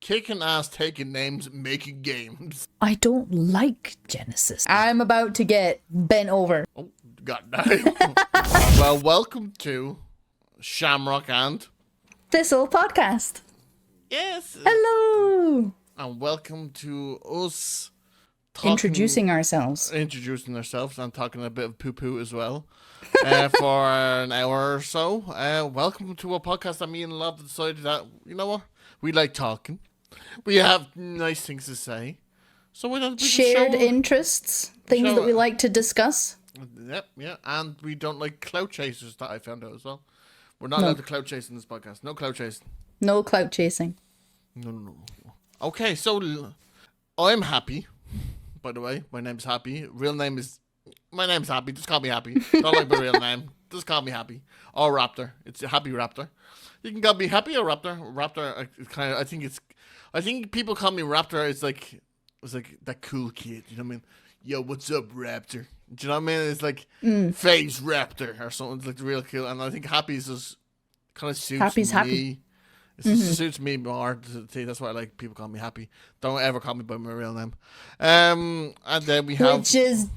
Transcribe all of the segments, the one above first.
kicking ass, taking names, making games. I don't like Genesis. I'm about to get bent over. Oh, goddamn. Well, welcome to Shamrock and Thistle podcast. Yes. Hello. And welcome to us Introducing ourselves and talking a bit of poo-poo as well for an hour or so. Welcome to a podcast that me and Love decided that, you know what, we like talking. We have nice things to say. So we don't shared interests, things that we like to discuss. Yep, yeah, and we don't like clout chasers, that I found out as well. We're not allowed to clout chase in this podcast. No clout chasing. No clout chasing. No. Okay, so I'm Happy. By the way, my name's Happy. My name's Happy. Just call me Happy. Don't like my real name. Just call me Happy. Or Raptor. It's a Happy Raptor. You can call me Happy or Raptor. Raptor. It's kind of. I think people call me Raptor. It's like that cool kid. You know what I mean? Yo, what's up, Raptor? Do you know what I mean? It's like Phase Raptor or something. It's like real cool. And I think Happy's just kind of suits Happy's me. Happy. It suits me more. That's why I like people call me Happy. Don't ever call me by my real name. And then we have... Which is...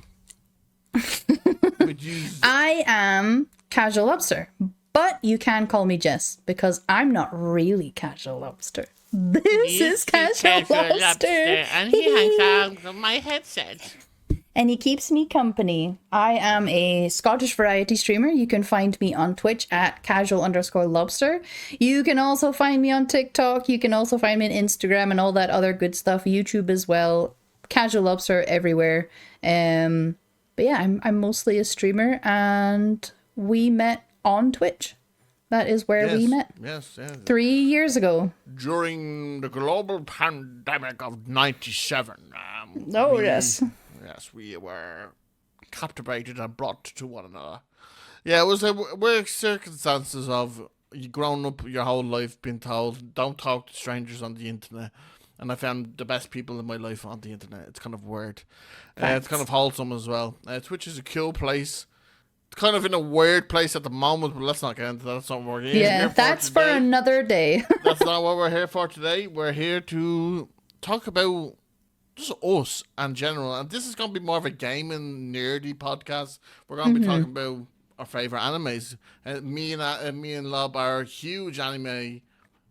I am Casual Lobster. But you can call me Jess, because I'm not really Casual Lobster. This is Casual Lobster. And he hangs out on my headset. And he keeps me company. I am a Scottish variety streamer. You can find me on Twitch at casual_lobster. You can also find me on TikTok. You can also find me on Instagram and all that other good stuff. YouTube as well. Casual Lobster everywhere. But yeah, I'm mostly a streamer, and we met on Twitch. That is where we met. Yes. 3 years ago. During the global pandemic of 97. Yes. Yes, we were captivated and brought to one another. Yeah, it was weird circumstances of you growing up your whole life being told, don't talk to strangers on the internet. And I found the best people in my life on the internet. It's kind of weird. It's kind of wholesome as well. Twitch is a cool place. It's kind of in a weird place at the moment, but let's not get into that. That's not what we're here for that's today. for another day. That's not what we're here for today. We're here to talk about just us in general, and this is going to be more of a gaming nerdy podcast. We're going to be talking about our favorite animes. Me and Lob are huge anime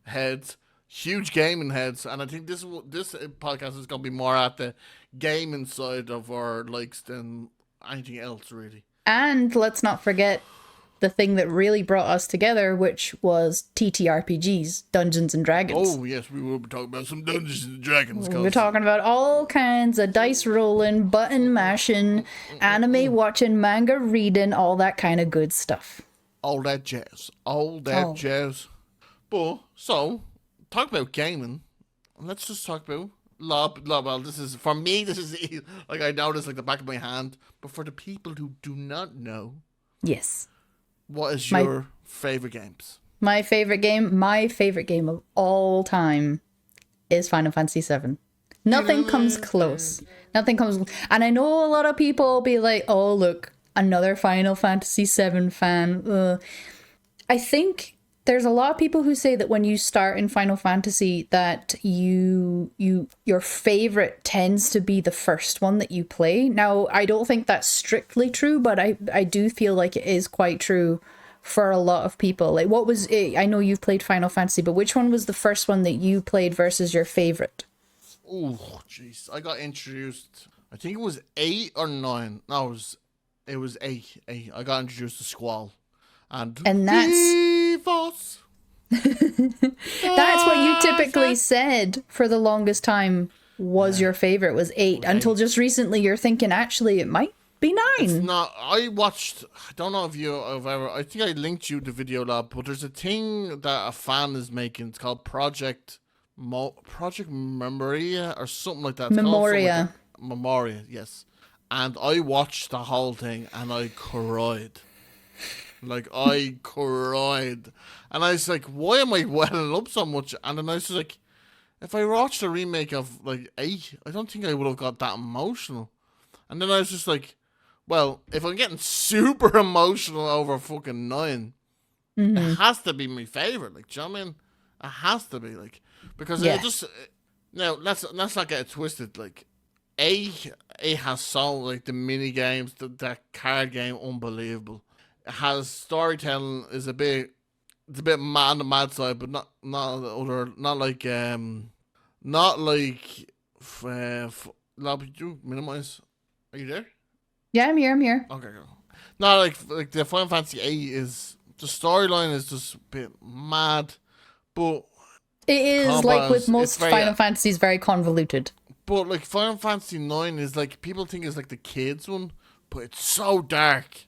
heads, huge gaming heads, and I think this podcast is going to be more at the gaming side of our likes than anything else, really. And let's not forget the thing that really brought us together, which was TTRPGs, Dungeons and Dragons. Oh, yes, we will be talking about some Dungeons and Dragons. We're talking about all kinds of dice rolling, button mashing, anime watching, manga reading, all that kind of good stuff. All that jazz. Jazz. But, so, talk about gaming. Let's just talk about Lob. Well, this is, for me, like, I know this like the back of my hand. But for the people who do not know. Yes. What is your favorite games? My favorite game of all time is Final Fantasy VII. Nothing comes close. And I know a lot of people will be like, oh, look, another Final Fantasy VII fan. I think there's a lot of people who say that when you start in Final Fantasy that your favorite tends to be the first one that you play. Now, I don't think that's strictly true, but I do feel like it is quite true for a lot of people. Like, what was it? I know you've played Final Fantasy, but which one was the first one that you played versus your favorite? Oh, jeez. I got introduced, I think it was 8 or 9. No, it was 8. I got introduced to Squall. And that's that's what you typically said for the longest time was your favorite was 8 until just recently you're thinking actually it might be 9. It's not. I don't know if you have ever, I think I linked you the video, Lab, but there's a thing that a fan is making. It's called Project Memoria or something like that. Memoria, yes. And I watched the whole thing and I cried. Like, I cried. And I was like, why am I welling up so much? And then I was like, if I watched a remake of, like, 8, I don't think I would have got that emotional. And then I was just like, well, if I'm getting super emotional over fucking 9, it has to be my favorite. Like, do you know what I mean? It has to be. Like, because Yeah. it just now let's not get it twisted. Like A has so like the mini games, that card game, unbelievable. It has storytelling is a bit it's a bit mad on the mad side, but not like Lab, you minimize. Are you there? Yeah, I'm here. I'm here. Okay, go. Not like the Final Fantasy 8 is the storyline is just a bit mad, but It is combat like with it's most very, Final Fantasies, very convoluted. But like Final Fantasy 9 is like people think it's like the kids one, but it's so dark.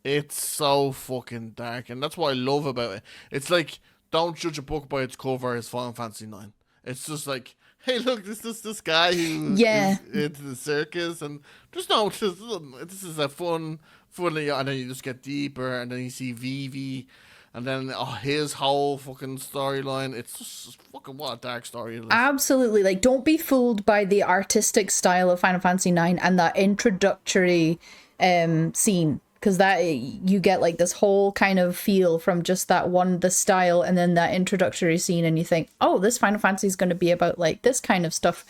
It's so fucking dark, and that's what I love about it. It's like don't judge a book by its cover. As Final Fantasy 9. It's just like, hey, look, this guy who Yeah. is into the circus, and just no, this is a fun, and then you just get deeper, and then you see Vivi, and then his whole fucking storyline. It's just fucking what a dark story it is. Absolutely. Like, don't be fooled by the artistic style of Final Fantasy 9 and that introductory scene. Because that you get like this whole kind of feel from just the style, and then that introductory scene, and you think, oh, this Final Fantasy is going to be about like this kind of stuff.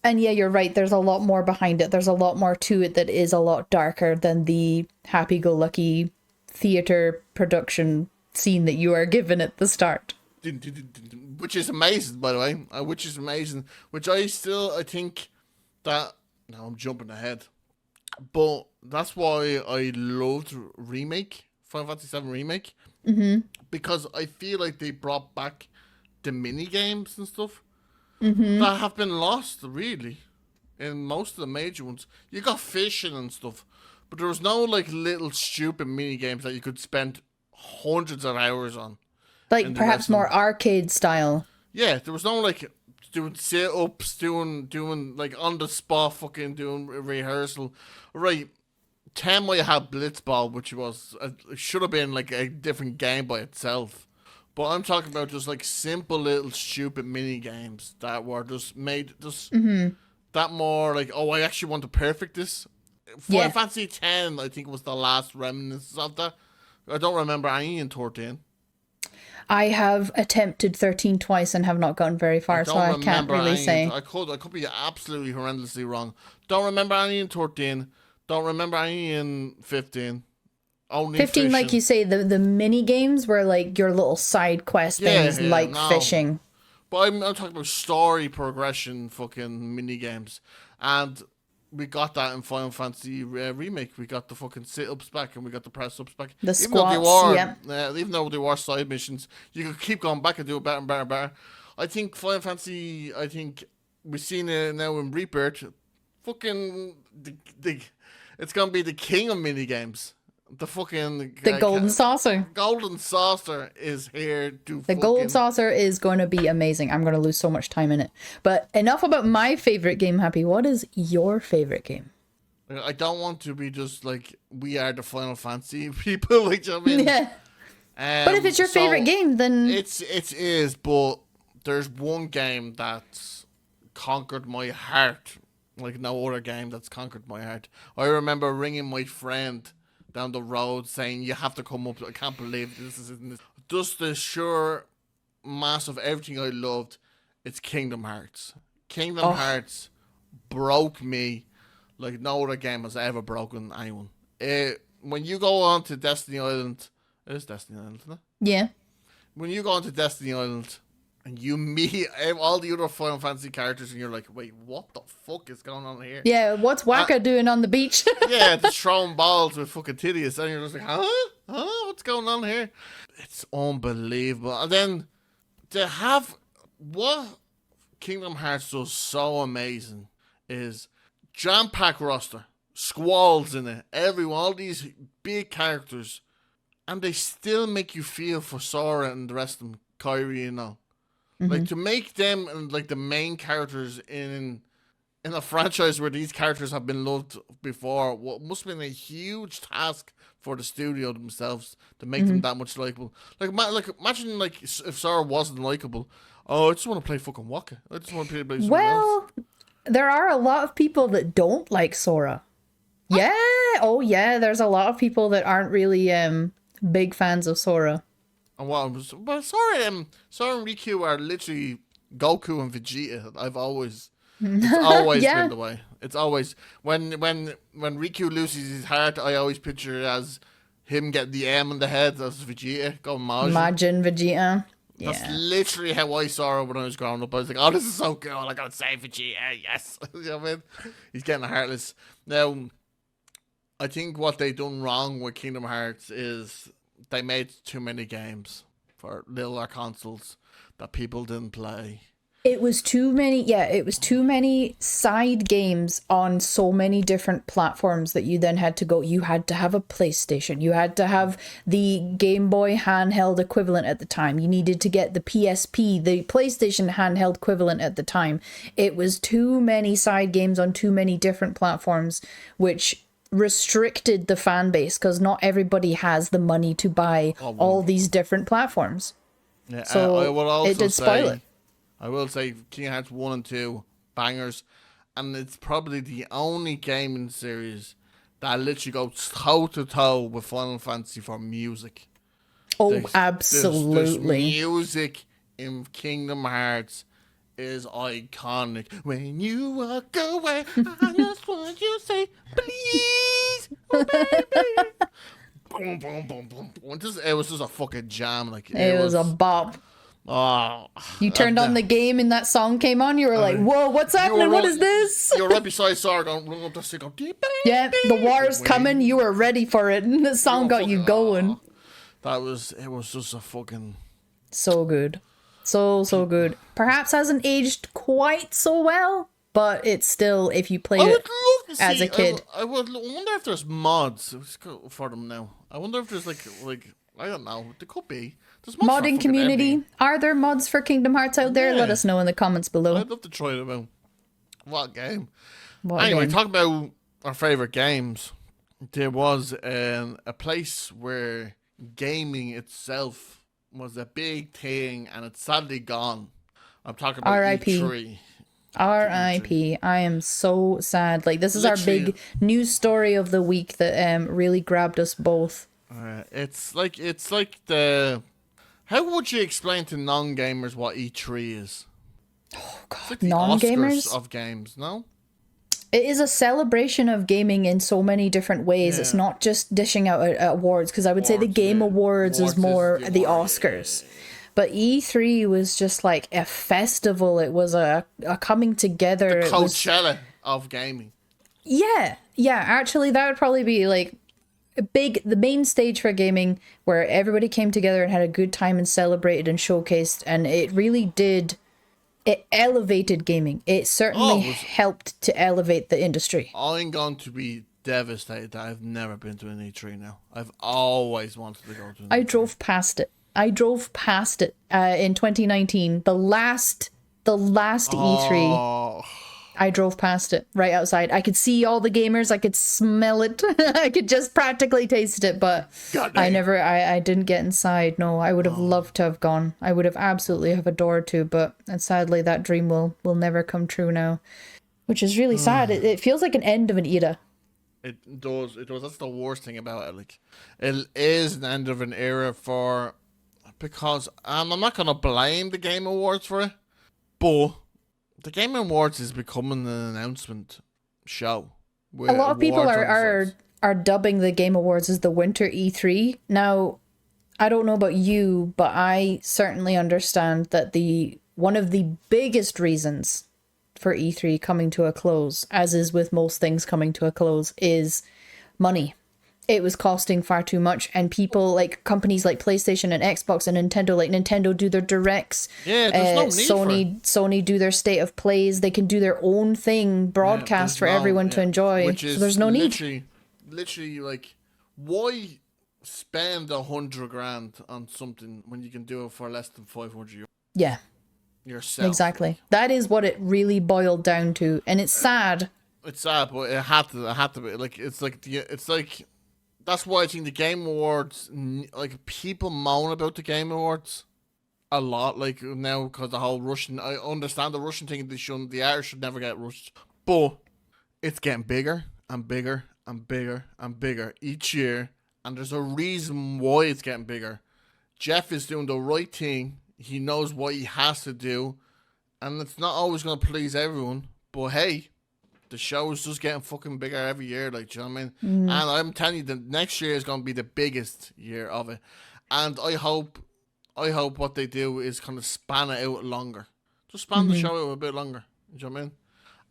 And yeah, you're right. There's a lot more behind it. There's a lot more to it that is a lot darker than the happy-go-lucky theater production scene that you are given at the start. Which is amazing, by the way. Which is amazing. Which I think that now I'm jumping ahead. But that's why I loved Final Fantasy VII Remake. Mm-hmm. Because I feel like they brought back the mini games and stuff Mm-hmm. that have been lost, really, in most of the major ones. You got fishing and stuff, but there was no like little stupid mini games that you could spend hundreds of hours on. Like perhaps more arcade style. Yeah, there was no like doing sit-ups, doing like on the spot, fucking doing rehearsal. Right, 10 might have Blitzball, which should have been like a different game by itself. But I'm talking about just like simple little stupid mini games that were just made that more like, oh, I actually want to perfect this. Final Fantasy X, I think, was the last remnants of that. I don't remember any in 13. I have attempted 13 twice and have not gotten very far, so I can't really say. I could be absolutely horrendously wrong. Don't remember any in 13. Don't remember any in 15. Only 15, fishing. like you say, the mini games were like your little side quest things, fishing. But I'm talking about story progression fucking mini games. And we got that in Final Fantasy Remake. We got the fucking sit-ups back, and we got the press-ups back. The squats, even though they were side missions, you could keep going back and do it better and better and better. I think Final Fantasy, we've seen it now in Rebirth. Fucking, it's going to be the king of mini games. The fucking... The Golden Saucer. Golden Saucer is here to The Golden Saucer is going to be amazing. I'm going to lose so much time in it. But enough about my favorite game, Happy. What is your favorite game? I don't want to be just like, we are the Final Fantasy people, like, you know what I mean? Yeah. But if it's your favorite game, then... It is, but there's one game that's conquered my heart. Like no other game that's conquered my heart. I remember ringing my friend down the road saying, you have to come up. I can't believe this is in this. Just the sheer mass of everything I loved. It's Kingdom Hearts. Kingdom Hearts broke me like no other game has ever broken anyone. When you go on to Destiny Island, it is Destiny Island, isn't it? Yeah. When you go on to Destiny Island and you meet all the other Final Fantasy characters and you're like, wait, what the fuck is going on here? Yeah, what's Waka doing on the beach? Yeah, just throwing balls with fucking titties, and you're just like, huh? What's going on here? It's unbelievable. And then to have what Kingdom Hearts does so amazing is jam-pack roster, squalls in it, all these big characters, and they still make you feel for Sora and the rest of them, Kyrie, you know. Like, to make them like the main characters in a franchise where these characters have been loved before, what must have been a huge task for the studio themselves to make them that much likable. Like imagine like if Sora wasn't likable. Oh, I just want to play fucking Waka. I just want to play something else. There are a lot of people that don't like Sora. Yeah. Oh, yeah. There's a lot of people that aren't really big fans of Sora. And Sora and Riku are literally Goku and Vegeta. It's always Yeah. been the way. It's always when Riku loses his heart, I always picture it as him getting the M in the head as Vegeta going Majin. Majin Vegeta. That's Yeah. literally how I saw it when I was growing up. I was like, oh, this is so cool. I gotta save Vegeta. Yes. You know what I mean? He's getting heartless. Now, I think what they done wrong with Kingdom Hearts is they made too many games for littler consoles that people didn't play. It was too many, it was too many side games on so many different platforms that you then had to go. You had to have a PlayStation. You had to have the Game Boy handheld equivalent at the time. You needed to get the PSP, the PlayStation handheld equivalent at the time. It was too many side games on too many different platforms, which restricted the fan base because not everybody has the money to buy all these different platforms. Yeah, So I will also it did spoil it. I will say Kingdom Hearts 1 and 2, bangers. And it's probably the only gaming series that literally goes toe-to-toe with Final Fantasy for music. Oh, absolutely. There's music in Kingdom Hearts is iconic. When you walk away, I just want you to say, please, oh baby. Boom, boom, boom, boom, boom. It was just a fucking jam. Like It was a bop. Oh, You turned on the game and that song came on. You were like, "Whoa, what's happening? What is this?" You're right beside Sarah going, run up the stick, go, Yeah, the war's coming. You were ready for it, and the song got you going. It was just a fucking So good, so good. Perhaps hasn't aged quite so well, but it's still, if you played it as a kid. I wonder if there's mods for them now. I wonder if there's like I don't know. There could be. Modding community. Are there mods for Kingdom Hearts out there? Let us know in the comments below. I'd love to try them out. What game? Anyway, talking about our favourite games, there was a place where gaming itself was a big thing and it's sadly gone. I'm talking about R.I.P. E3. R.I.P. I am so sad. Like, this is our big news story of the week that really grabbed us both. It's like the... How would you explain to non-gamers what E3 is? Oh god, it's like the non-gamers Oscars of games, no? It is a celebration of gaming in so many different ways. It's not just dishing out awards, because I would say the Game Awards is more the Oscars. But E3 was just like a festival. It was a coming together. The Coachella of gaming. Yeah, actually that would probably be like the main stage for gaming, where everybody came together and had a good time and celebrated and showcased, and it really did. It elevated gaming. It certainly helped to elevate the industry. I'm going to be devastated that I've never been to an E3 now. I've always wanted to go to an E3. I drove past it in 2019. The last E3. I drove past it right outside. I could see all the gamers. I could smell it. I could just practically taste it, but I didn't get inside. No, I would have loved to have gone. I would have absolutely have adored to, but sadly that dream will never come true now, which is really sad. It feels like an end of an era. It does. That's the worst thing about it. Like, it is an end of an era because I'm not going to blame the Game Awards for it, but the Game Awards is becoming an announcement show. A lot of people are dubbing the Game Awards as the winter E3. Now, I don't know about you, but I certainly understand that one of the biggest reasons for E3 coming to a close, as is with most things coming to a close, is money. It was costing far too much, and people like companies like PlayStation and Xbox and Nintendo, like Nintendo do their directs. Yeah, there's no need Sony do their state of plays. They can do their own thing, broadcast for everyone to enjoy. So there's no need. Literally, like, why spend $100,000 on something when you can do it for less than €500? Yeah, yourself. Exactly. That is what it really boiled down to, and it's sad. It's sad, but it had to be like it's like. That's why I think the Game Awards, like, people moan about the Game Awards a lot, like, now, because the whole Russian, I understand the Russian thing, the Irish should never get rushed, but it's getting bigger and bigger and bigger and bigger each year, and there's a reason why it's getting bigger. Jeff is doing the right thing. He knows what he has to do, and it's not always going to please everyone. But hey, the show is just getting fucking bigger every year. Like, do you know what I mean? And I'm telling you, the next year is going to be the biggest year of it. And I hope what they do is kind of span it out longer. Just span the show out a bit longer. Do you know what I mean?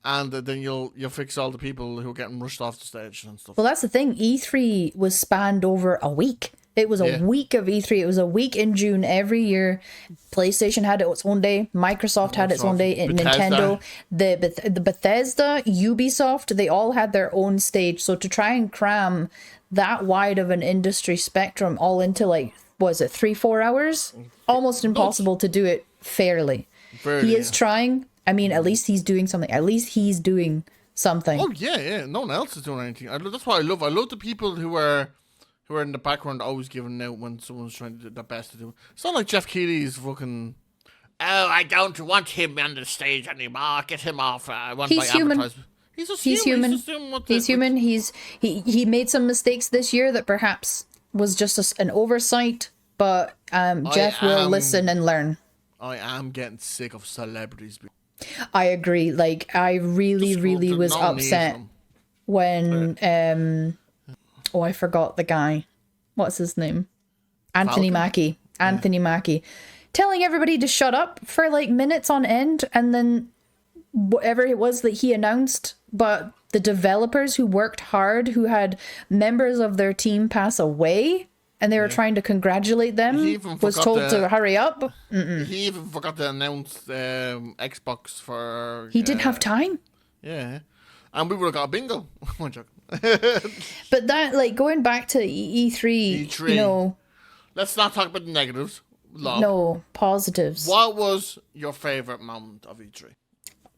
And then you'll fix all the people who are getting rushed off the stage and stuff. Well, that's the thing. E3 was spanned over a week. It was a week of E3. It was a week in June every year. PlayStation had its own day. Microsoft had its own day. Nintendo, the Bethesda, Ubisoft, they all had their own stage. So to try and cram that wide of an industry spectrum all into, like, was it 3-4 hours? Almost impossible to do it fairly. He is trying. I mean, at least he's doing something. At least he's doing something. Oh yeah. No one else is doing anything. That's what I love. I love the people who are in the background always giving out when someone's trying to do their best to do it. It's not like Jeff Keighley's fucking. Oh, I don't want him on the stage anymore. Get him off. I want my advertisement. He's human. He's human. He made some mistakes this year that perhaps was just an oversight. But Jeff will listen and learn. I am getting sick of celebrities. I agree. Like, I really was upset when I forgot the guy. What's his name? Anthony Mackie. Anthony Mackie. Telling everybody to shut up for like minutes on end, and then whatever it was that he announced, but the developers who worked hard, who had members of their team pass away, and they were trying to congratulate them, was told to hurry up. He even forgot to announce Xbox for... He didn't have time? Yeah. And we would have got a bingo. I'm joking. But that, like, going back to E3, you know... Let's not talk about the negatives. No, positives. What was your favourite moment of E3?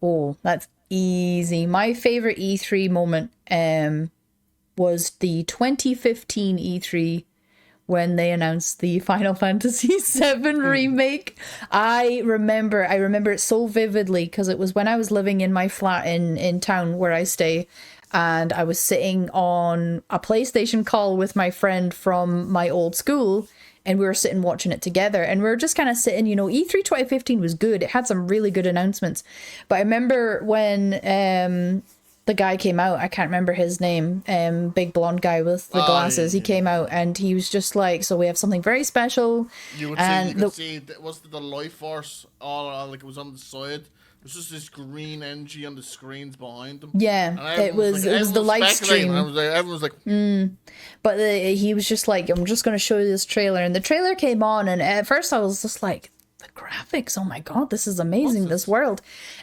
Oh, that's easy. My favourite E3 moment was the 2015 E3 when they announced the Final Fantasy VII remake. I remember it so vividly because it was when I was living in my flat in town where I stay, and I was sitting on a PlayStation call with my friend from my old school, and we were sitting watching it together, and we were just kind of sitting, you know, E3 2015 was good. It had some really good announcements. But I remember when the guy came out, I can't remember his name, big blonde guy with the glasses. He came out and he was just like, so we have something very special. You could see, was the life force all like it was on the side? It was just this green energy on the screens behind them. Yeah, it was the live stream. Everyone was like, But he was just like, I'm just going to show you this trailer. And the trailer came on, and at first I was just like, the graphics, oh my god, this is amazing, this world.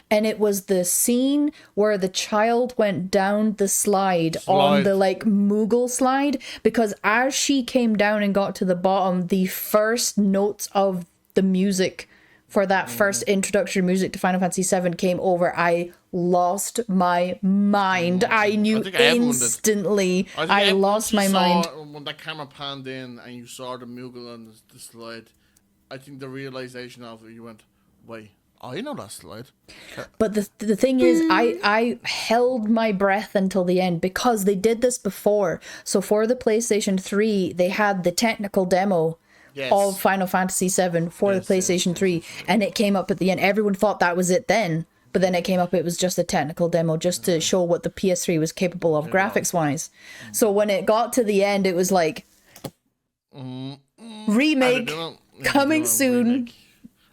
And it was the scene where the child went down the slide on the like Moogle slide, because as she came down and got to the bottom, the first notes of the music for that first introductory music to Final Fantasy VII came over. I lost my mind. I knew instantly. I lost my mind. When that camera panned in and you saw the Moogle on the slide, I think the realization of it, you went, wait, I know that slide. But the thing is, I held my breath until the end because they did this before. So for the PlayStation 3, they had the technical demo of Final Fantasy VII for the PlayStation 3, and it came up at the end. Everyone thought that was it then, but then it came up, it was just a technical demo just to show what the PS3 was capable of graphics-wise. So when it got to the end, it was like, remake, coming soon. Remake.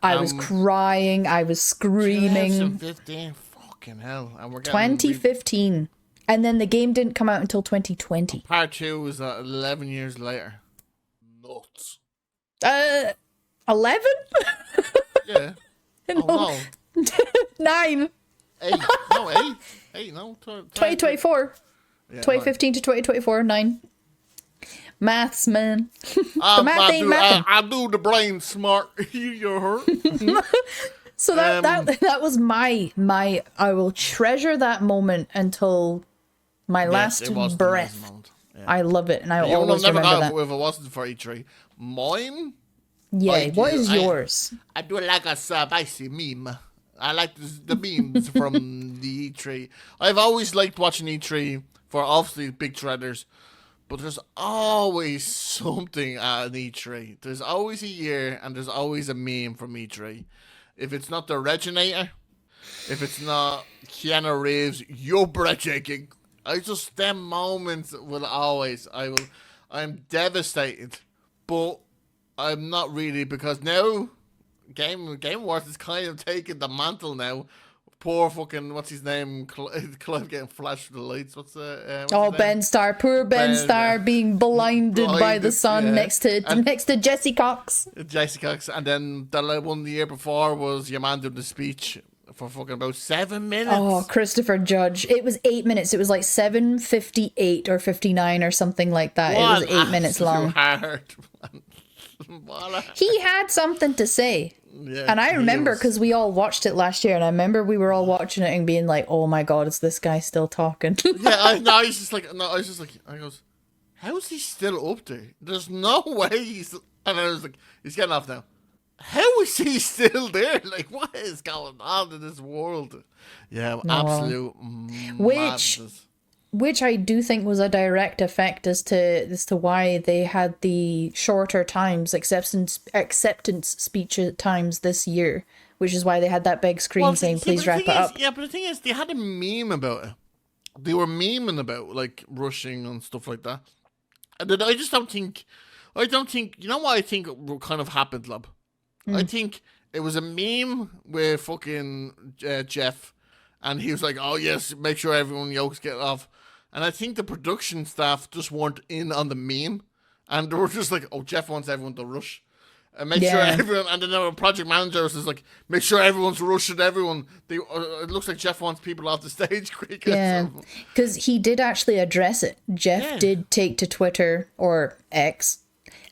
I was crying, I was screaming. 2015, fucking hell. And we're 2015. And then the game didn't come out until 2020. Part 2 was 11 years later. Nuts. 11? Yeah. No. Oh, no. 9. 8. No, 8. 8, no. 2024. Yeah, 2015 to 2024, 9. Maths, man. The math ain't mathing. I do the brain smart. You're hurt. So that was my I will treasure that moment until my last breath. Yeah. I love it, and I always remember that. If it wasn't for E3, mine. Yeah, what is yours? I do like a spicy meme. I like the memes from the E3. I've always liked watching E3 for obviously big trailers, but there's always something at an E3. There's always a year, and there's always a meme from E3. If it's not the Reginator, If it's not Keanu Reeves, you're breathtaking. Them moments will always, I'm devastated, but I'm not really, because now Game Awards is kind of taking the mantle now. Poor fucking, what's his name? Clive getting flashed with the lights. What's his name? Ben Starr, poor Ben Starr being blinded by the sun next to Jesse Cox. Jesse Cox, and then the one the year before was your man doing the speech for fucking about 7 minutes. Oh, Christopher Judge. It was 8 minutes. It was like 7:58 or 59 or something like that. It was 8 minutes long. Hard. He had something to say. Yeah, and I remember because we all watched it last year, and I remember we were all watching it and being like, "Oh my god, is this guy still talking?" I was just like, I goes, how is he still up there? There's no way he's. And I was like, he's getting off now. How is he still there? Like, what is going on in this world? Yeah, absolute madness. Which I do think was a direct effect as to why they had the shorter times, acceptance speech times this year, which is why they had that big screen saying, please wrap it up. Yeah, but the thing is, they had a meme about it. They were memeing about, like, rushing and stuff like that. And then I don't think, you know what I think kind of happened, Lob? I think it was a meme with fucking Jeff, and he was like, oh yes, make sure everyone yokes get off. And I think the production staff just weren't in on the meme, and they were just like, "Oh, Jeff wants everyone to rush, and make sure everyone." And then our project manager was like, "Make sure everyone's rushing everyone." It looks like Jeff wants people off the stage quick. Yeah, because he did actually address it. Jeff did take to Twitter or X,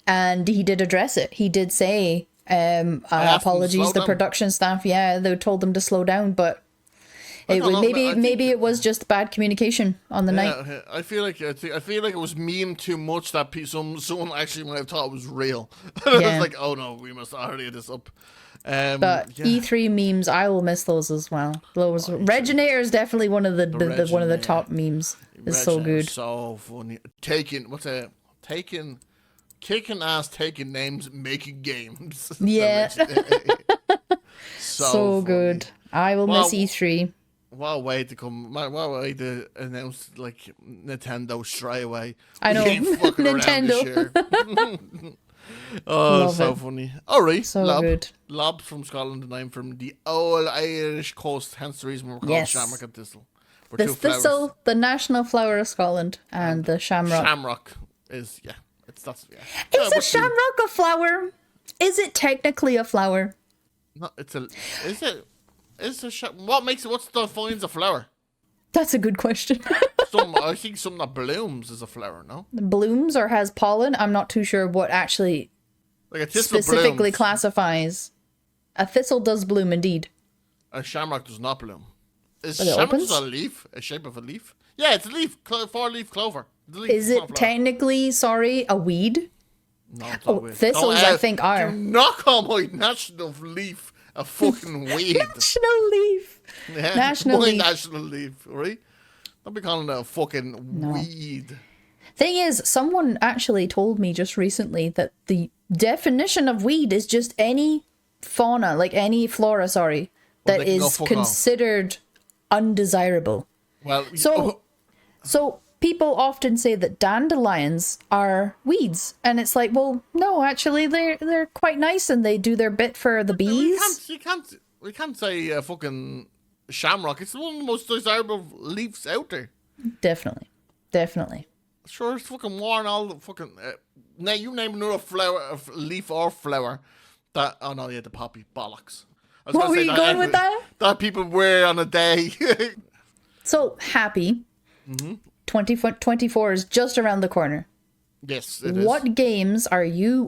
and he did address it. He did say, "Apologies, the production staff. Yeah, they told them to slow down, but." Maybe it was just bad communication on the night. I feel like it was meme too much that someone actually might have thought it was real. I was like, oh no, we must hurry this up. But E3 memes, I will miss those as well. Those Reginator is definitely one of the top memes. It's so good. So funny. Kicking ass, taking names, making games. Yeah. so good. I will miss E3. What a way to announce, like, Nintendo straight away. I know. Nintendo. Oh, so funny. Alright, so good. Lob from Scotland, and I'm from the old Irish coast, hence the reason we're called Shamrock Thistle. The thistle, the national flower of Scotland, and the shamrock. Shamrock is, Is a shamrock a flower? Is it technically a flower? No, is it? What's defines a flower? That's a good question. I think something that blooms is a flower, no? Blooms or has pollen? I'm not too sure what actually like a thistle specifically blooms. Classifies. A thistle does bloom, indeed. A shamrock does not bloom. Is shamrock a leaf? A shape of a leaf? Yeah, it's a leaf. 4-leaf clover. Is it technically, a weed? No, it's not a weed. Thistles, I think, are. Do not call my national leaf a fucking weed. National leaf. Yeah, national leaf, right? Don't be calling it a fucking weed. Thing is, someone actually told me just recently that the definition of weed is just any fauna, like any flora, that is considered undesirable. Well, so people often say that dandelions are weeds, and it's like, well, no, actually, they're quite nice, and they do their bit for the bees. We can't say fucking shamrock. It's one of the most desirable leaves out there. Definitely. Sure, it's fucking worn all the fucking. Now you name another flower, leaf or flower. That the poppy bollocks. What were you going with that? That people wear on a day. So happy. 2024 is just around the corner. Yes, it is. What games are you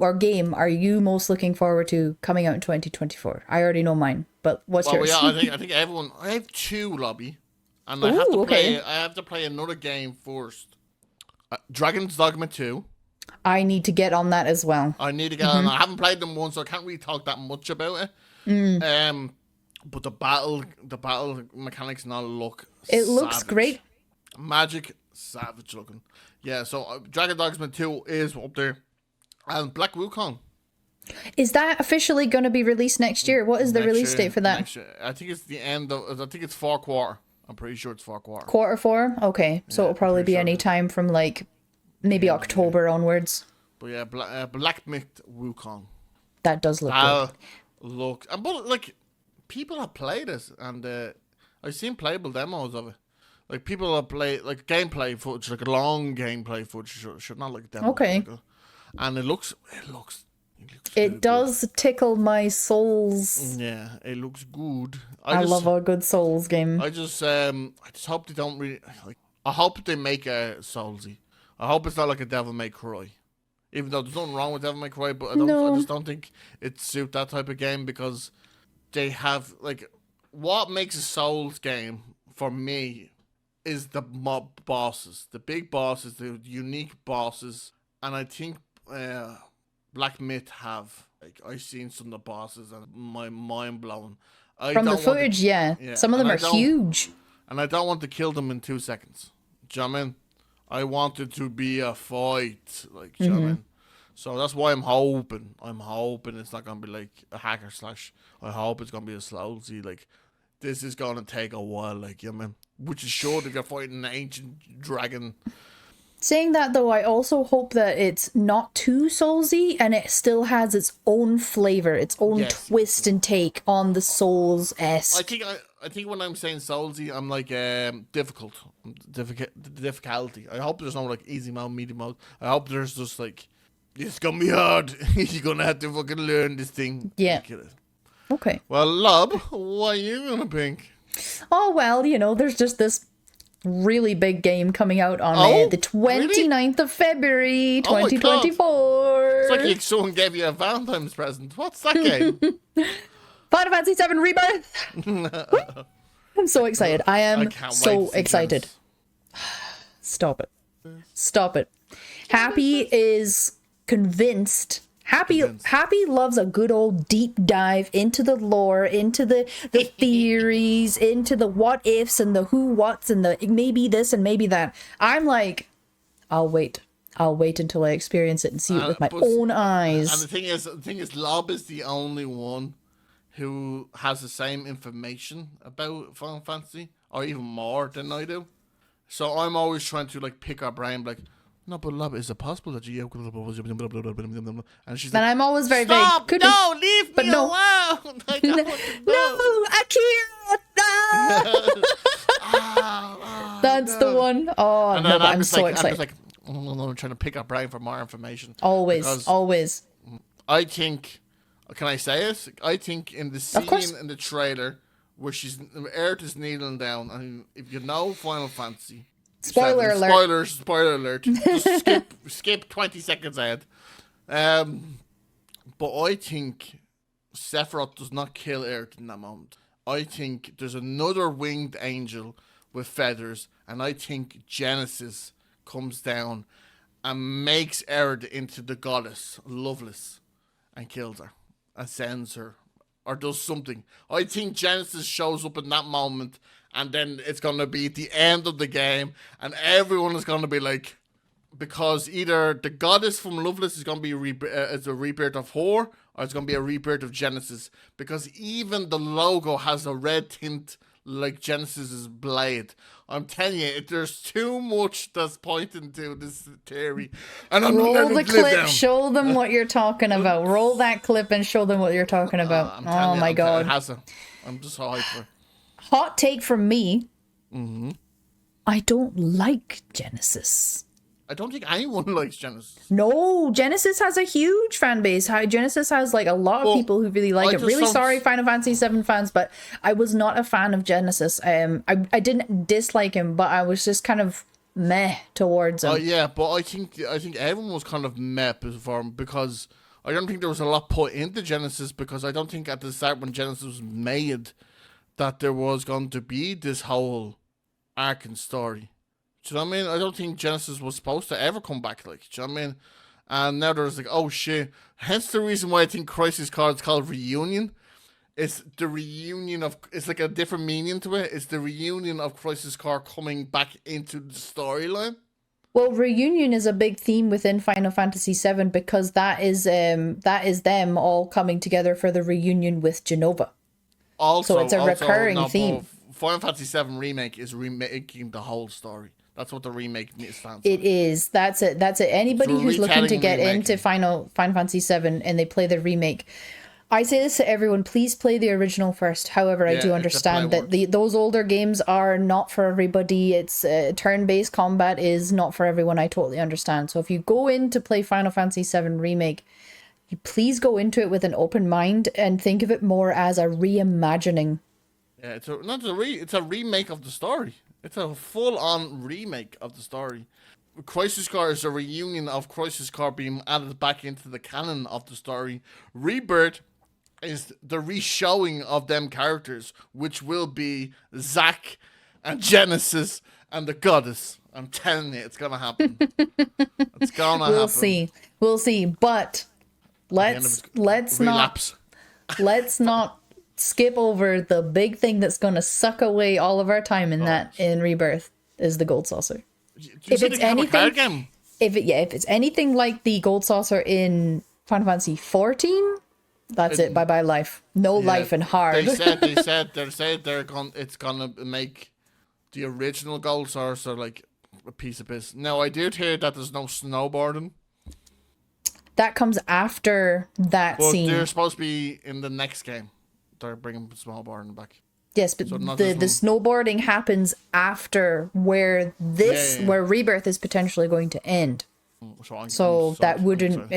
most looking forward to coming out in 2024? I already know mine, but what's yours? Yeah, I think everyone. I have 2, Lobby, and I have to play another game first. Dragon's Dogma 2. I need to get on that as well. I need to get on. I haven't played them once, so I can't really talk that much about it. But the battle mechanics now look. It looks great. Magic, savage looking. Yeah, so Dragon Dogma 2 is up there. And Black Wukong. Is that officially going to be released next year? What is the release date for that? Next year. I think it's the end of. I think it's 4/4. I'm pretty sure it's 4/4. Q4? Okay, so it'll probably be any time from like maybe October onwards. But yeah, Black Myth Wukong. That does look good. Look, but like people have played it, and I've seen playable demos of it. Like people have played like gameplay footage, like a long gameplay footage, should not like demo. Okay. And it looks It does tickle my souls. Yeah, it looks good. I love a good Souls game. I just hope they don't really like. I hope they make a Soulsy. I hope it's not like a Devil May Cry. Even though there's nothing wrong with Devil May Cry, but I just don't think it suits that type of game because they have like what makes a Souls game for me is the mob bosses, the big bosses, the unique bosses, and I think Black Myth have. Like I've seen some of the bosses and my mind blown. From the footage, yeah. Some of them are huge. And I don't want to kill them in 2 seconds. Do you know what I mean? I want it to be a fight. Like, do you know what I mean? So that's why I'm hoping. It's not going to be like a hacker slash. I hope it's going to be a slowsy. Like, this is going to take a while. Like, you know what I mean? Which is sure that you're fighting an ancient dragon. Saying that though, I also hope that it's not too soulsy and it still has its own flavor, its own twist and take on the Souls-esque. I think when I'm saying soulsy, I'm like difficulty. I hope there's no like easy mode, medium mode. I hope there's just like it's gonna be hard. You're gonna have to fucking learn this thing. Yeah. Okay. Well, Lob, what are you gonna pick? Oh well, there's just this really big game coming out on the 29th of February 2024. It's like someone gave you a Valentine's present. What's that game? Final Fantasy VII Rebirth. I'm so excited. I am so excited. Stop it. Happy is convinced. Happy loves a good old deep dive into the lore, into the theories, into the what ifs and the who whats and the maybe this and maybe that. I'm like, I'll wait until I experience it and see it with my own eyes. And the thing is, Lob is the only one who has the same information about Final Fantasy, or even more than I do. So I'm always trying to like pick our brain, like. No, but Lob, is it possible that you... And she's like, I'm always very stop! vague. No, leave me alone! I don't want to know. Akira! That's the one. Oh, and no, but I'm so excited. I'm just like, I'm trying to pick our brain for more information. Always. I think... Can I say it? I think in the scene in the trailer where Earth is kneeling down, and if you know Final Fantasy... Spoiler alert. Spoiler alert. Just skip 20 seconds ahead. But I think Sephiroth does not kill Earth in that moment. I think there's another winged angel with feathers, and I think Genesis comes down and makes Earth into the goddess, Loveless, and kills her, and sends her, or does something. I think Genesis shows up in that moment, and then it's going to be at the end of the game, and everyone is going to be like, because either the goddess from Loveless is going to be it's a rebirth of her, or it's going to be a rebirth of Genesis, because even the logo has a red tint like Genesis's blade. I'm telling you, there's too much that's pointing to this theory. And I'm roll not the clip, show them what you're talking about. Roll that clip and show them what you're talking about. Oh my god. I'm just so hyped for it. Hot take from me. Mm-hmm. I don't like Genesis. I don't think anyone likes Genesis. No, Genesis has a huge fan base. Genesis has like a lot of people who really like it. Really sorry, Final Fantasy VII fans, but I was not a fan of Genesis. I didn't dislike him, but I was just kind of meh towards him. Yeah, but I think everyone was kind of meh for him because I don't think there was a lot put into Genesis, because I don't think at the start when Genesis was made that there was going to be this whole arc and story. Do you know what I mean? I don't think Genesis was supposed to ever come back, like, do you know what I mean? And now there's like, oh shit. Hence the reason why I think Crisis Core is called Reunion. It's the reunion of, it's like a different meaning to it. It's the reunion of Crisis Core coming back into the storyline. Well, reunion is a big theme within Final Fantasy VII because that is them all coming together for the reunion with Genova. Also, So it's a recurring no, theme. Final Fantasy VII Remake is remaking the whole story. That's what the remake stands for. It is. That's it. That's it. Anybody So who's looking to retelling, get remaking. into Final Fantasy VII and they play the remake, I say this to everyone: please play the original first. However, I Yeah, do it's understand that definitely those older games are not for everybody. It's turn-based combat is not for everyone. I totally understand. So if you go in to play Final Fantasy VII remake, you please go into it with an open mind and think of it more as a reimagining. Yeah, it's a remake of the story. It's a full-on remake of the story. Crisis Core is a reunion of Crisis Core being added back into the canon of the story. Rebirth is the re-showing of them characters, which will be Zack and Genesis and the Goddess. I'm telling you, it's gonna happen. It's gonna happen. We'll see. But let's not Relapse. let's not skip over the big thing that's going to suck away all of our time in Rebirth is the Gold Saucer. If it's anything, if it's anything like the Gold Saucer in Final Fantasy 14, that's it. Bye bye life. No life and hard. They said it's gonna make the original Gold Saucer like a piece of piss. Now I did hear that there's no snowboarding. That comes after that scene. They're supposed to be in the next game. They're bringing snowboarding back. Yes, but the snowboarding happens after where where Rebirth is potentially going to end. So that wouldn't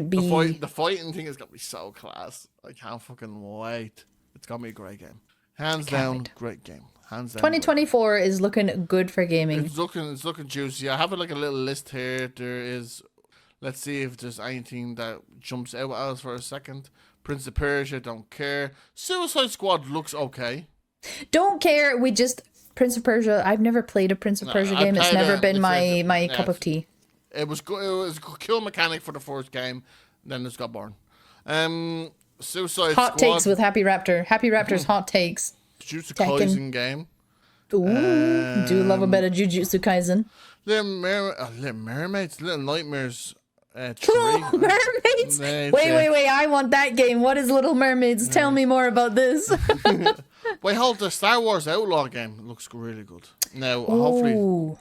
be the fighting thing is gonna be so class. I can't fucking wait. It's gonna be a great game. Hands down, great game. Hands down. 2024 is looking good for gaming. It's looking juicy. I have like a little list here. There is. Let's see if there's anything that jumps out at us for a second. Prince of Persia, don't care. Suicide Squad looks okay. Don't care. Prince of Persia. I've never played a Prince of Persia game. It's never been my cup of tea. It was good. It was a cool mechanic for the first game. Then it got boring. Suicide Squad. Hot takes with Happy Raptor. Happy Raptor's hot takes. Jujutsu Kaisen game. Ooh, do love a bit of Jujutsu Kaisen. Little Mermaids, Little Nightmares. Little Mermaids. Wait! I want that game. What is Little Mermaids? Tell me more about this. Wait, hold the Star Wars Outlaw game. It looks really good. Now, hopefully,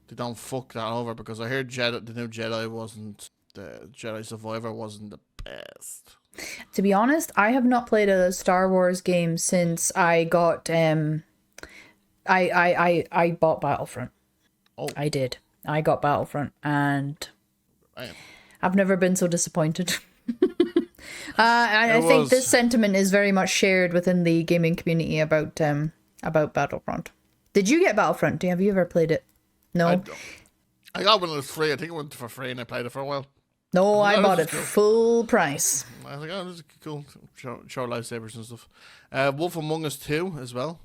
they don't fuck that over because I heard the new Jedi wasn't the Jedi Survivor wasn't the best. To be honest, I have not played a Star Wars game since I got I bought Battlefront. Oh, I did. I got Battlefront, and damn. I've never been so disappointed. I think this sentiment is very much shared within the gaming community about Battlefront. Did you get Battlefront? Have you ever played it? No. I got one that was free. I think it went for free, and I played it for a while. No, I bought it full price. I was like, oh, this is cool. Show lightsabers and stuff. Wolf Among Us 2 as well.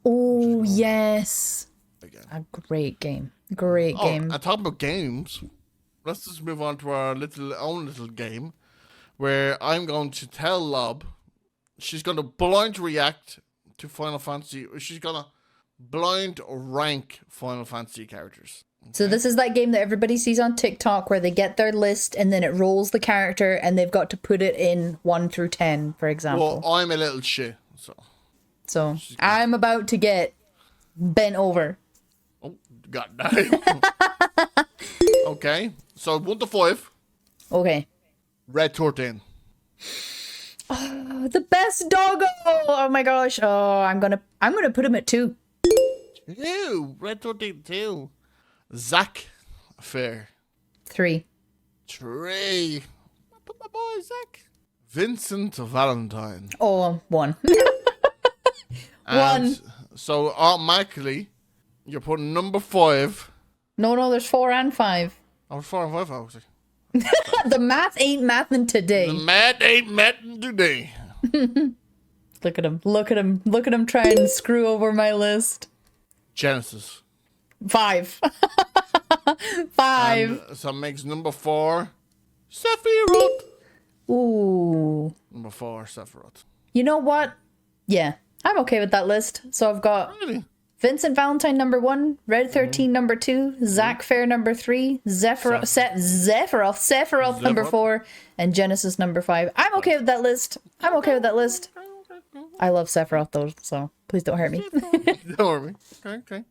Oh, yes. Again. A great game. Great game. And talking about games, let's just move on to our own little game where I'm going to tell Lob she's going to blind react to Final Fantasy. She's going to blind rank Final Fantasy characters. Okay? So this is that game that everybody sees on TikTok where they get their list and then it rolls the character and they've got to put it in 1 through 10, for example. Well, I'm a little shit, So I'm about to get bent over. Oh, goddamn. Okay, so 1 to 5. Okay. Red 13. Oh, the best doggo! Oh my gosh! Oh, I'm gonna put him at 2. 2. Red 13 2. Zack Fair. 3. 3. Put my boy Zack. Vincent Valentine. Oh, 1. 1. So automatically, you're putting number 5. No, there's 4 and 5. Oh, 4 and 5, obviously. The math ain't mathin' today. The math ain't mathin' today. Look at him trying to screw over my list. Genesis. 5. 5. And so it makes number 4 Sephiroth. Ooh. Number 4 Sephiroth. You know what? Yeah, I'm okay with that list. So I've got Really? Vincent Valentine number 1, Red 13 number 2, Zach Fair number 3, Sephiroth number 4, and Genesis number 5. I'm okay with that list. I love Sephiroth though, so please don't hurt me. Don't worry. Okay.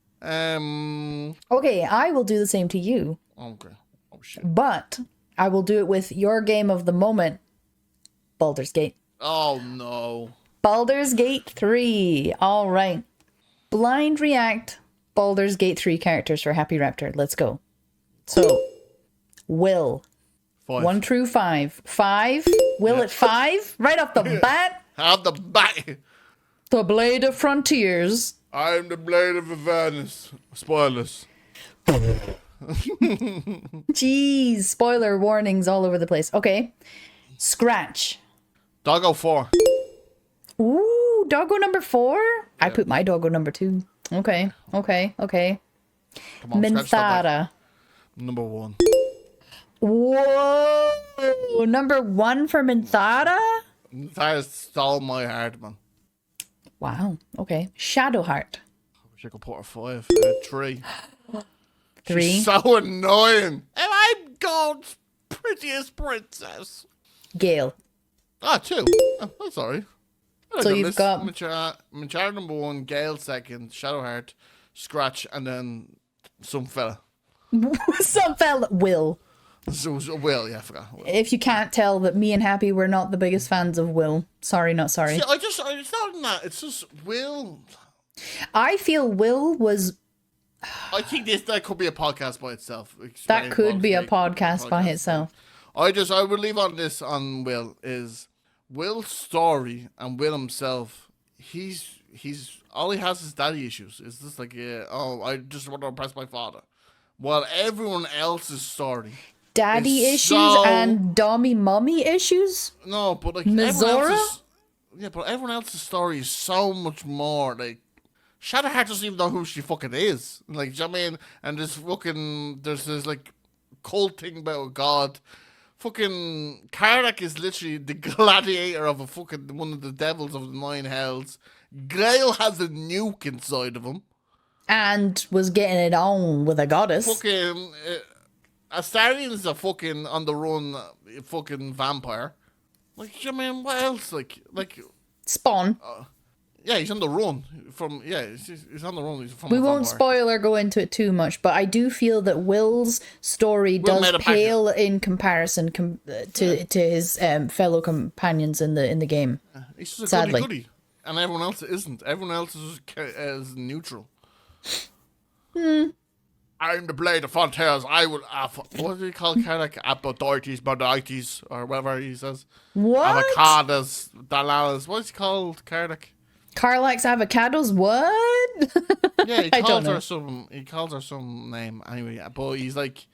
Okay, I will do the same to you. Okay. Oh shit. But I will do it with your game of the moment, Baldur's Gate. Oh no. Baldur's Gate 3. All right. Blind react Baldur's Gate 3 characters for Happy Raptor. Let's go. So, Will. 5. 1 through 5. 5? Will at 5? Right off the bat? Have the back. The Blade of Frontiers. I'm the Blade of Avernus. Spoilers. Jeez. Spoiler warnings all over the place. Okay. Scratch. Doggo 4. Ooh, doggo number 4? I put my doggo number 2. Okay. Come on, scratch that back. Minthara. Number 1. Whoa! Number 1 for Minthara? That stole my heart, man. Wow. Okay. Shadowheart. I wish I could put her 5. 3. 3. She's so annoying. And I'm God's prettiest princess. Gale. 2. Oh, I'm sorry. So you've got Machar number 1, Gale 2nd, Shadowheart, Scratch, and then some fella. some fella. Will. So, Will, yeah, I forgot. Will. If you can't tell that me and Happy were not the biggest fans of Will. Sorry, not sorry. See, it's not in that. It's just Will. I feel Will was... I think that could be a podcast by itself. That could be a podcast by itself. I would leave on this on Will is Will's story and Will himself. He's all he has is daddy issues. It's just like I just want to impress my father. While everyone else's story, daddy issues and dommy mummy issues. No, but like Mizora? everyone else's story is so much more like. Shadowheart doesn't even know who she fucking is. Like, do you know what I mean? And there's this like cult thing about a god. Fucking Karnak is literally the gladiator of one of the devils of the 9 hells. Grail has a nuke inside of him. And was getting it on with a goddess. Fucking Astarion is a fucking on the run fucking vampire. Like, do you know what I mean? What else? Like Spawn. Yeah, he's on the run from. Yeah, he's on the run. He's from. We won't spoil or go into it too much, but I do feel that Will's story does pale in comparison to his fellow companions in the game. He's just a sadly. goody, and everyone else isn't. Everyone else is neutral. I'm the Blade of Frontiers. I will. What do you call Karnak? Apodites, Bodites, or whatever he says. What? Avocados, Dalalas. What's he called, Karnak? Car likes avocados? What? Yeah, he calls her some name anyway. But he's like,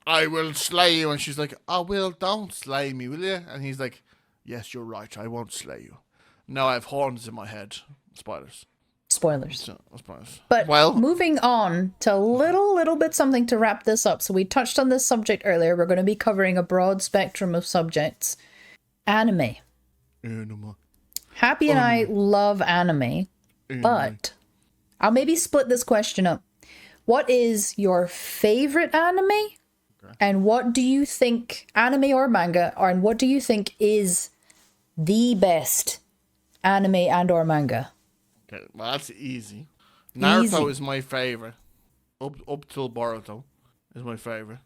I will slay you, and she's like, oh, Will, don't slay me, will you? And he's like, yes, you're right, I won't slay you. Now I have horns in my head. Spoilers. Spoilers. Spoilers. But moving on to a little bit something to wrap this up. So we touched on this subject earlier. We're going to be covering a broad spectrum of subjects. Anime. Happy and I love anime, but I'll maybe split this question up. What is your favorite anime? Okay. And what do you think, anime or manga, and what do you think is the best anime and or manga? Okay, well, that's easy. Naruto is my favorite. Up till Boruto is my favorite.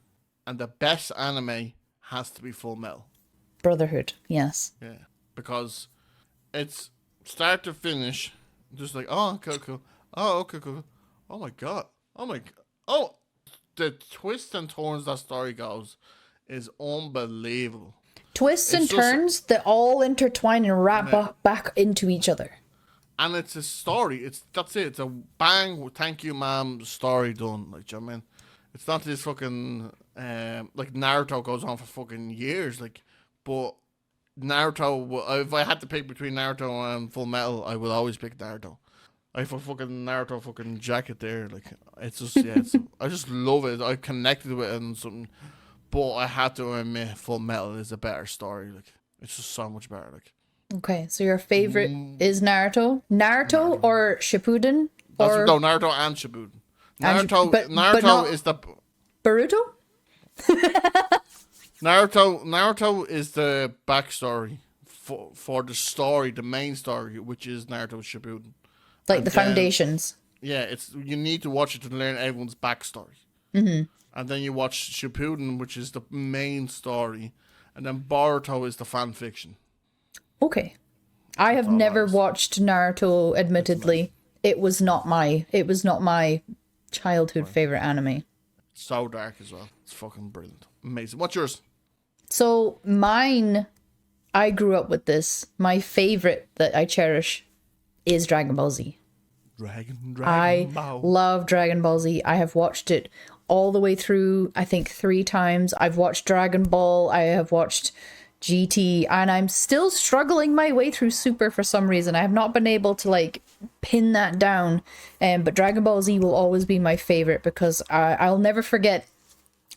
And the best anime has to be Full Metal. Brotherhood, yes. Yeah, because it's start to finish, just like, oh, okay, cool. Oh, okay, cool. Oh my god. Oh, the twists and turns that story goes is unbelievable. Twists and turns that all intertwine and wrap back into each other. And it's a story. That's it. It's a bang, thank you, ma'am, story done. Like, do you know what I mean? It's not this fucking like Naruto goes on for fucking years. Like, but Naruto, if I had to pick between Naruto and Full Metal, I would always pick Naruto. I have a fucking Naruto fucking jacket there. Like, it's just, I just love it. I connected with it and something. But I had to admit, Full Metal is a better story. Like, it's just so much better. Like, okay, so your favorite is Naruto? Naruto or Shippuden Or No, Naruto and Shippuden. And- Naruto, but Naruto not- is the Boruto? Naruto is the backstory for the story, the main story, which is Naruto Shippuden. Like And the then- foundations. Yeah, you need to watch it to learn everyone's backstory. Mm-hmm. And then you watch Shippuden, which is the main story, and then Boruto is the fan fiction. Okay. I have never nice. watched Naruto, admittedly. It was not my childhood favorite anime. So dark as well. It's fucking brilliant. Amazing. What's yours? So mine, I grew up with this. My favorite that I cherish is Dragon Ball Z. Dragon I Ball. love Dragon Ball Z. I have watched it all the way through, I think 3 times. I've watched Dragon Ball. I have watched GT, and I'm still struggling my way through Super for some reason. I have not been able to like pin that down. But Dragon Ball Z will always be my favorite because I'll never forget.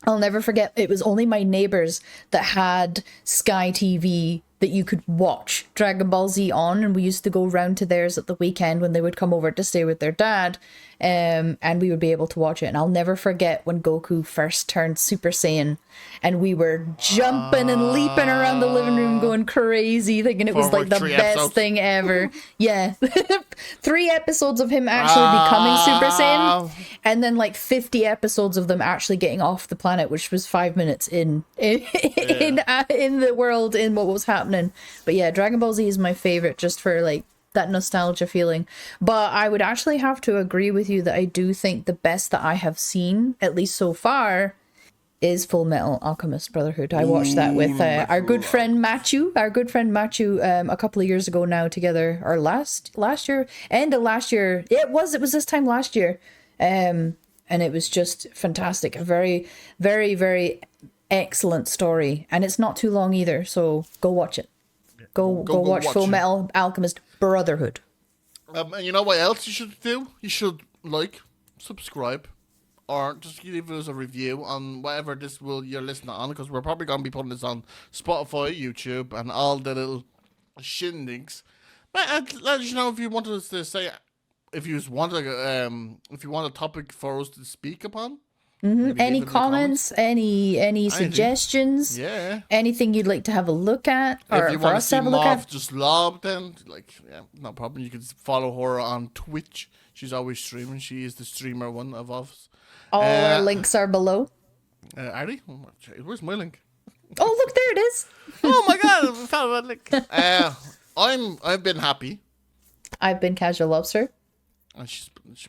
It was only my neighbors that had Sky TV that you could watch Dragon Ball Z on, and we used to go round to theirs at the weekend when they would come over to stay with their dad, and we would be able to watch it. And I'll never forget when Goku first turned Super Saiyan, and we were jumping and leaping around the living room going crazy, thinking it was For like the 3 best episodes. thing ever. Yeah. 3 episodes of him actually becoming Super Saiyan, and then like 50 episodes of them actually getting off the planet, which was 5 minutes in the world, in what was happening. But yeah, Dragon Ball Z is my favorite just for like that nostalgia feeling. But I would actually have to agree with you that I do think the best that I have seen, at least so far, is Full Metal Alchemist Brotherhood. I watched that with our good friend Machu, a couple of years ago now together, or last year, end of last year. It was this time last year. And it was just fantastic. A very, very, very excellent story. And it's not too long either, so go watch it. Go watch Full it. Metal Alchemist Brotherhood. And you know what else you should do? You should like, subscribe, or just give us a review on whatever you're listening on, because we're probably going to be putting this on Spotify, YouTube, and all the little shindigs. But let us know if you want us to say, if you want a topic for us to speak upon. Maybe Any leave it in the comments? Any suggestions? Yeah. Anything you'd like to have a look at, or If you for want to us to see have a look Mauve at? just lob, then no problem. You can follow her on Twitch. She's always streaming. She is the streamer one of us. All our links are below. Are they? Oh, where's my link? Oh, look, there it is. Oh my god! I found that link. I've been happy. I've been Casual Lobster. And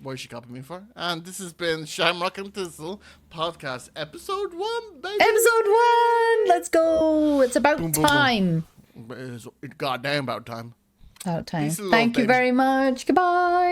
why is she copying me for? And this has been Shamrock Thistle podcast episode 1, baby. Episode 1. Let's go. It's about Boom, boom, boom. time. It's goddamn about time. About time. Peace and love, Thank you baby. very much. Goodbye.